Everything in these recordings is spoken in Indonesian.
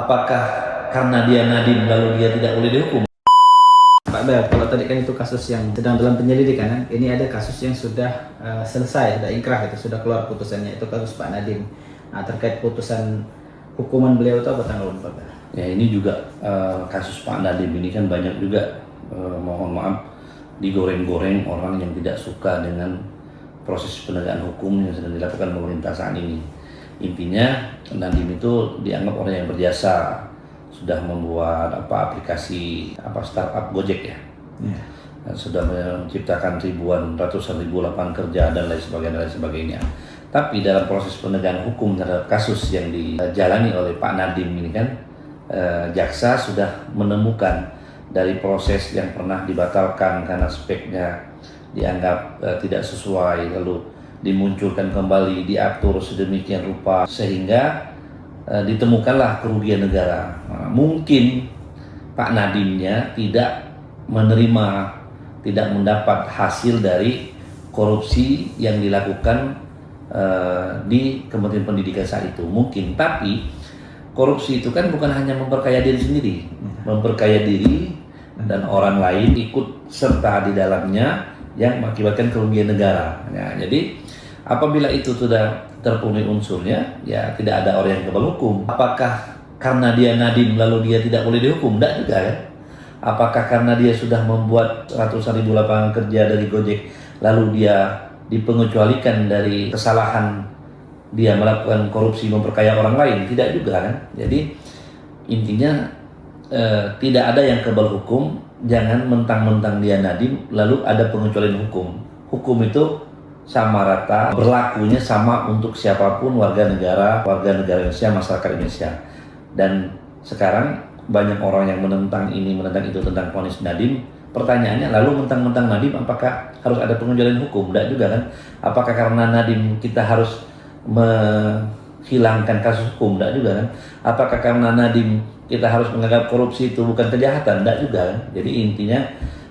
Apakah karena dia Nadiem lalu dia tidak boleh dihukum? Pak Bel, kalau tadi kan itu kasus yang sedang dalam penyelidikan, kan? Ini ada kasus yang sudah selesai, sudah inkrah, itu sudah keluar putusannya, itu kasus Pak Nadiem. Nah, terkait putusan hukuman beliau itu apa tanggapan Pak Bel? Ya, ini juga kasus Pak Nadiem ini kan banyak juga mohon maaf digoreng-goreng orang yang tidak suka dengan proses penegakan hukum yang sedang dilakukan pemerintah saat ini. Intinya Nadiem itu dianggap orang yang berjasa, sudah membuat aplikasi startup Gojek ya. Dan sudah menciptakan ratusan ribu lapangan kerja dan lain sebagainya. Tapi dalam proses penegakan hukum terhadap kasus yang dijalani oleh Pak Nadiem ini kan jaksa sudah menemukan dari proses yang pernah dibatalkan karena speknya dianggap tidak sesuai, lalu dimunculkan kembali, diatur sedemikian rupa sehingga ditemukanlah kerugian negara. Nah, mungkin Pak Nadiemnya tidak menerima, tidak mendapat hasil dari korupsi yang dilakukan di Kementerian Pendidikan saat itu mungkin. Tapi korupsi itu kan bukan hanya memperkaya diri sendiri, memperkaya diri dan orang lain ikut serta di dalamnya yang mengakibatkan kerugian negara. Ya, jadi apabila itu sudah terpenuhi unsurnya, ya tidak ada orang yang kebal hukum. Apakah karena dia Nadiem lalu dia tidak boleh dihukum? Tidak juga kan? Apakah karena dia sudah membuat ratusan ribu lapangan kerja dari Gojek lalu dia dipengecualikan dari kesalahan dia melakukan korupsi memperkaya orang lain? Tidak juga kan? Jadi intinya tidak ada yang kebal hukum. Jangan mentang-mentang dia Nadiem lalu ada pengecualian hukum. Hukum itu sama rata, berlakunya sama untuk siapapun warga negara Indonesia, masyarakat Indonesia. Dan sekarang banyak orang yang menentang ini, menentang itu tentang vonis Nadiem. Pertanyaannya, lalu mentang-mentang Nadiem apakah harus ada pengecualian hukum? Tidak juga kan? Apakah karena Nadiem kita harus menghilangkan kasus hukum? Tidak juga kan? Apakah karena Nadiem kita harus menganggap korupsi itu bukan kejahatan? Tidak juga kan? Jadi intinya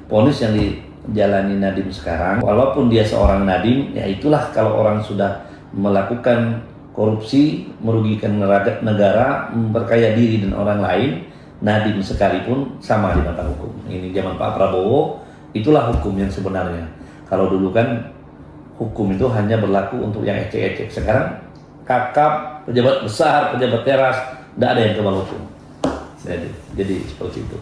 vonis yang dijalani Nadiem sekarang, walaupun dia seorang Nadiem, ya itulah kalau orang sudah melakukan korupsi, merugikan negara, memperkaya diri dan orang lain, Nadiem sekalipun sama di mata hukum. Ini zaman Pak Prabowo, itulah hukum yang sebenarnya. Kalau dulu kan hukum itu hanya berlaku untuk yang ecek-ecek. Sekarang kakap, pejabat besar, pejabat teras, tidak ada yang kebal hukum. Jadi seperti itu.